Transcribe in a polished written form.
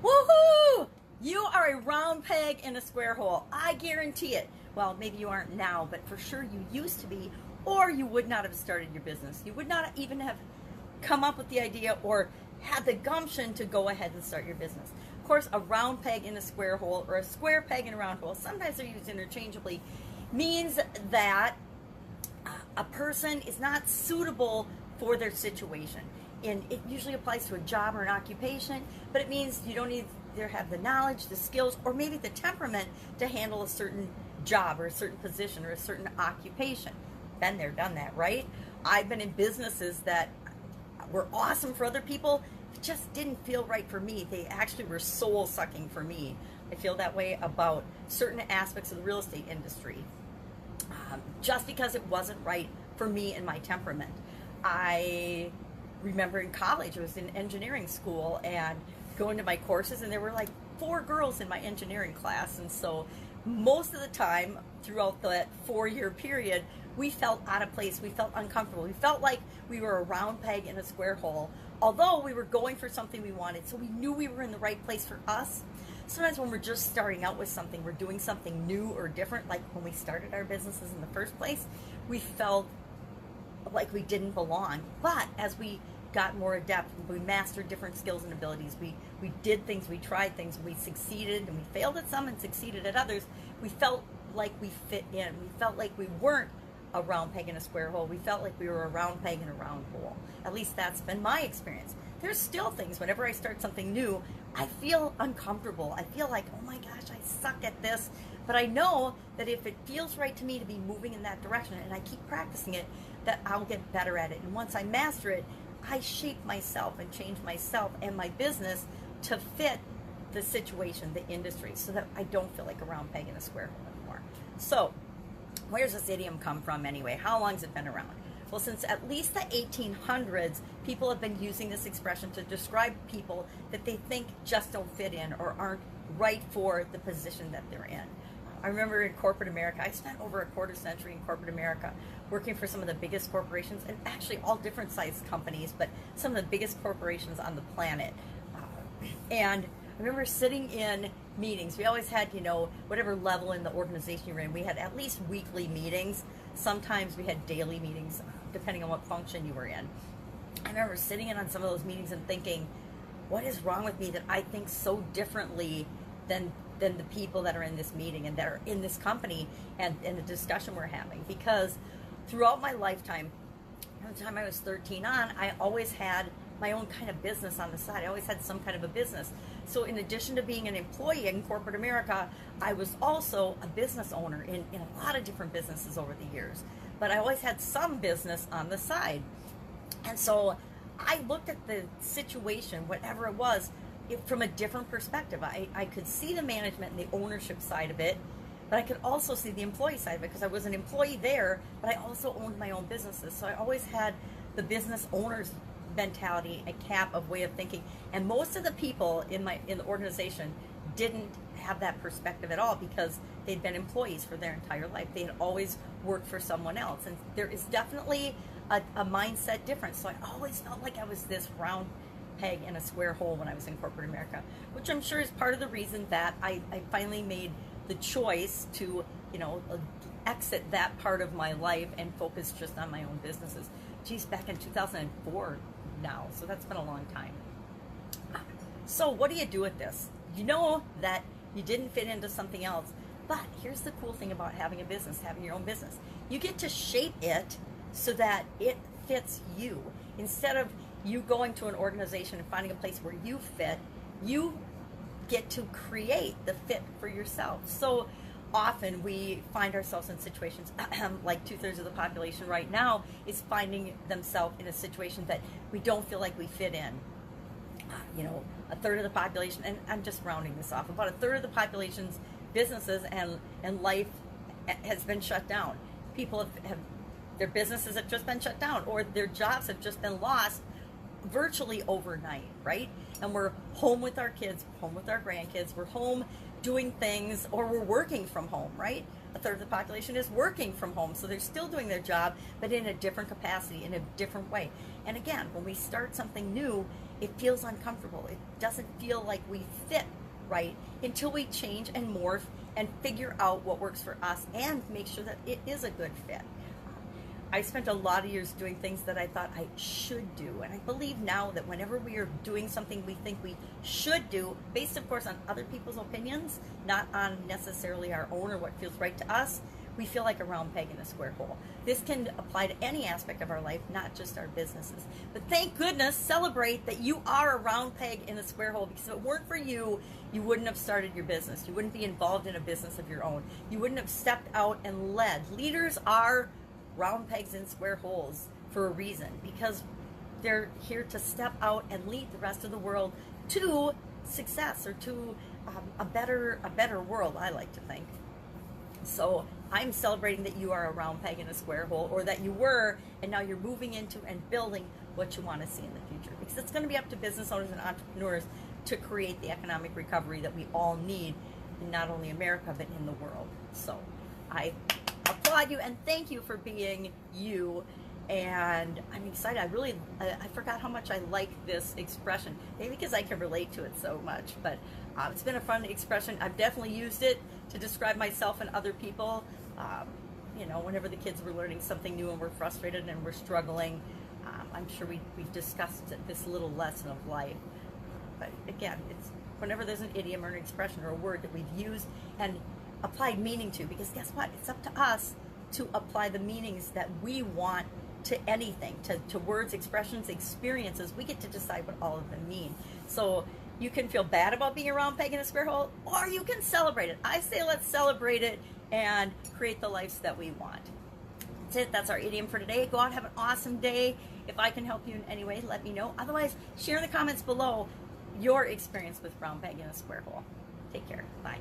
Woohoo! You are a round peg in a square hole. I guarantee it. Well, maybe you aren't now, but for sure you used to be, or you would not have started your business. You would not even have come up with the idea or had the gumption to go ahead and start your business. Of course, a round peg in a square hole or a square peg in a round hole, sometimes they're used interchangeably, means that a person is not suitable for their situation. And it usually applies to a job or an occupation, but it means you don't either have the knowledge, the skills, or maybe the temperament to handle a certain job or a certain position or a certain occupation. Been there, done that, right? I've been in businesses that were awesome for other people, it just didn't feel right for me. They actually were soul sucking for me. I feel that way about certain aspects of the real estate industry, just because it wasn't right for me and my temperament. I remember in college, I was in engineering school and going to my courses, and there were like 4 girls in my engineering class, and so most of the time throughout that 4-year period, we felt out of place, we felt uncomfortable, we felt like we were a round peg in a square hole, although we were going for something we wanted, so we knew we were in the right place for us. Sometimes when we're just starting out with something, we're doing something new or different, like when we started our businesses in the first place, we felt like we didn't belong. But as we got more adept, we mastered different skills and abilities, we did things, we tried things, we succeeded, and we failed at some and succeeded at others, we felt like we fit in. We felt like we weren't a round peg in a square hole. We felt like we were a round peg in a round hole. At least that's been my experience. There's still things, whenever I start something new, I feel uncomfortable. I feel like, oh my gosh, I suck at this. But I know that if it feels right to me to be moving in that direction and I keep practicing it, that I'll get better at it. And once I master it, I shape myself and change myself and my business to fit the situation, the industry, so that I don't feel like a round peg in a square hole anymore. So, where's this idiom come from anyway? How long has it been around? Well, since at least the 1800s, people have been using this expression to describe people that they think just don't fit in or aren't right for the position that they're in. I remember in corporate America, I spent over a quarter century in corporate America working for some of the biggest corporations, and actually all different sized companies, but some of the biggest corporations on the planet. And I remember sitting in meetings. We always had, whatever level in the organization you were in, we had at least weekly meetings. Sometimes we had daily meetings, depending on what function you were in. I remember sitting in on some of those meetings and thinking, what is wrong with me that I think so differently than the people that are in this meeting and that are in this company and the discussion we're having? Because throughout my lifetime, from the time I was 13 on, I always had my own kind of business on the side. I always had some kind of a business. So in addition to being an employee in corporate America, I was also a business owner in a lot of different businesses over the years. But I always had some business on the side. And so I looked at the situation, whatever it was, from a different perspective. I could see the management and the ownership side of it, but I could also see the employee side of it because I was an employee there, but I also owned my own businesses. So I always had the business owner's mentality, a cap of way of thinking. And most of the people in the organization didn't have that perspective at all because they'd been employees for their entire life. They had always worked for someone else. And there is definitely a mindset difference. So I always felt like I was this round peg in a square hole when I was in corporate America, which I'm sure is part of the reason that I finally made the choice to, exit that part of my life and focus just on my own businesses. Geez, back in 2004 now, so that's been a long time. So what do you do with this? You know that you didn't fit into something else, but here's the cool thing about having a business, having your own business. You get to shape it so that it fits you. Instead of you going to an organization and finding a place where you fit, you get to create the fit for yourself. So often we find ourselves in situations like 2/3 of the population right now is finding themselves in a situation that we don't feel like we fit in. A third of the population, and I'm just rounding this off, about a third of the population's businesses and life has been shut down. People have their businesses have just been shut down, or their jobs have just been lost virtually overnight, right? And we're home with our kids, home with our grandkids, we're home doing things, or we're working from home, right? A third of the population is working from home, so they're still doing their job, but in a different capacity, in a different way. And again, when we start something new, it feels uncomfortable. It doesn't feel like we fit right until we change and morph and figure out what works for us and make sure that it is a good fit. I spent a lot of years doing things that I thought I should do, and I believe now that whenever we are doing something we think we should do, based of course on other people's opinions, not on necessarily our own or what feels right to us, we feel like a round peg in a square hole. This can apply to any aspect of our life, not just our businesses. But thank goodness, celebrate that you are a round peg in a square hole, because if it weren't for you, you wouldn't have started your business. You wouldn't be involved in a business of your own. You wouldn't have stepped out and led. Leaders are round pegs in square holes for a reason, because they're here to step out and lead the rest of the world to success, or to a better world, I like to think. So I'm celebrating that you are a round peg in a square hole, or that you were, and now you're moving into and building what you want to see in the future, because it's going to be up to business owners and entrepreneurs to create the economic recovery that we all need in not only America but in the world. So I applaud you and thank you for being you, and I'm excited. I forgot how much I like this expression, maybe because I can relate to it so much, but it's been a fun expression. I've definitely used it to describe myself and other people. Whenever the kids were learning something new and we're frustrated and we're struggling, I'm sure we've discussed this little lesson of life. But again, it's whenever there's an idiom or an expression or a word that we've used and applied meaning to, because guess what? It's up to us to apply the meanings that we want to anything, to words, expressions, experiences. We get to decide what all of them mean. So you can feel bad about being a round peg in a square hole, or you can celebrate it. I say let's celebrate it and create the lives that we want. That's it. That's our idiom for today. Go out and have an awesome day. If I can help you in any way, let me know. Otherwise, share in the comments below your experience with round peg in a square hole. Take care. Bye.